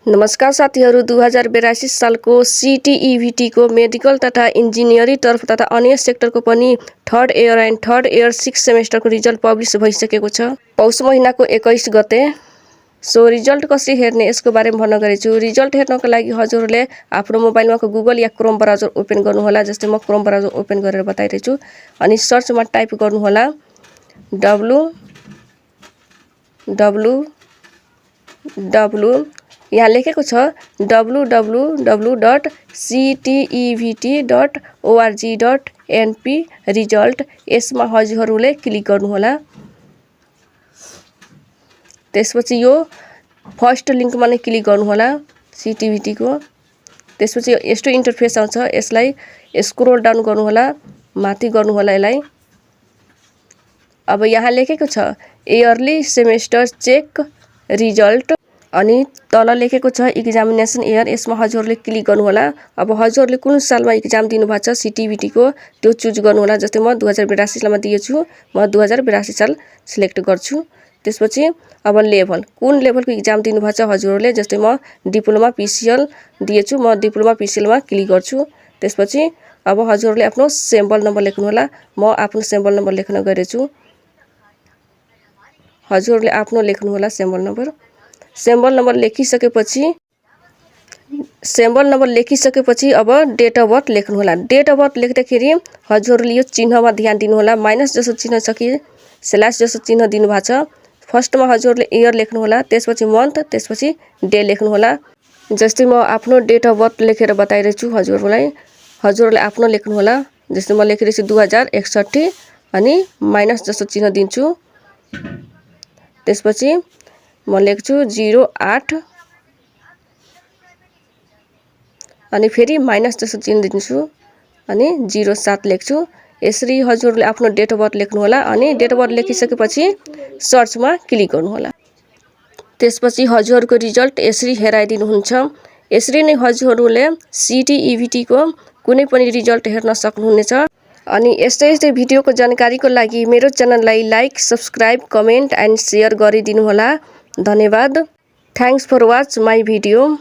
नमस्कार साथीहरू 2082 सालको CTEVT को मेडिकल तथा इन्जिनियरिङ तर्फ तथा अन्य सेक्टरको पनि third year and third year 6 सेमेस्टरको रिजल्ट पब्लिस भइसकेको छ पौष महिनाको 21 गते। सो रिजल्ट कसरी हेर्ने यसको बारेमा भन्न गएछु। रिजल्ट हेर्नको लागि हजुरले आफ्नो मोबाइलमा गुगल या क्रोम ब्राउजर ओपन गर्नुहोला। जस्तै म क्रोम ब्राउजर ओपन गरेर बताइरहेछु अनि सर्चमा टाइप गर्नुहोला www यहाँ लेखेको छ www.ctevt.org.np रिजल्ट। यसमा हजुरहरूले क्लिक गर्नुहोला। त्यसपछि यो फर्स्ट लिंकमा नै क्लिक गर्नुहोला CTEVT को। त्यसपछि यस्तो इन्टरफेस आउँछ। यसलाई स्क्रोल डाउन गर्नुहोला, माथि गर्नुहोला यसलाई। अब यहाँ लेखेको छ इयरली सेमेस्टर चेक रिजल्ट अनि तल लेखेको छ एक्जामिनेसन इयर। यसमा हजुरले क्लिक गर्नुहोला। अब हजुरले कुन सालमा एक्जाम दिनुभएको छ CTEVT को त्यो चुज गर्नुहोला। जस्तै म 2082 सालमा दिएछु, म 2082 साल सिलेक्ट गर्छु। त्यसपछि अब लेभल कुन लेभलको एक्जाम दिनुभएको छ हजुरले। जस्तै म डिप्लोमा PCL दिएछु, म डिप्लोमा PCL मा क्लिक गर्छु। त्यसपछि अब हजुरले आफ्नो स्याम्पल नम्बर लेख्नुहोला। म आफ्नो स्याम्पल नम्बर लेख्न गएछु। हजुरले आफ्नो लेख्नुहोला स्याम्पल नम्बर। स्याम्पल नम्बर लेखिसकेपछि अब डेट अफ बर्थ लेख्नुहोला। डेट अफ बर्थ लेख्दाखेरि हजुरले यो चिन्हमा ध्यान दिनुहोला। माइनस जसो चिन्ह छ कि स्ल्यास जसो चिन्ह दिनुभएको छ। फर्स्टमा हजुरले इयर लेख्नुहोला, त्यसपछि मन्थ, त्यसपछि डे लेख्नुहोला। जस्तै म आफ्नो डेट अफ बर्थ लेखेर बताइरहेछु हजुरलाई। हजुरले आफ्नो लेख्नुहोला। जस्तै म लेखिरहेछु 2061 अनि माइनस जसो चिन्ह दिन्छु। त्यसपछि म लेख्छु 08 अनि फेरि माइनस जसो चिन्ह दिन्छु अनि 07 लेख्छु। यसरी हजुरले आफ्नो डेट अफ बर्थ लेख्नुहोला अनि डेट अफ बर्थ लेखिसकेपछि सर्चमा क्लिक गर्नुहोला। त्यसपछि हजुरको रिजल्ट यसरी हेराइदिनुहुन्छ। यसरी नै हजुरले CTEVT को कुनै पनि रिजल्ट हेर्न सक्नुहुनेछ। अनि यस्तै भिडियोको जानकारीको लागि मेरो च्यानललाई like, subscribe, comment and share गरिदिनुहोला। धन्यवाद। Thanks for watch my video.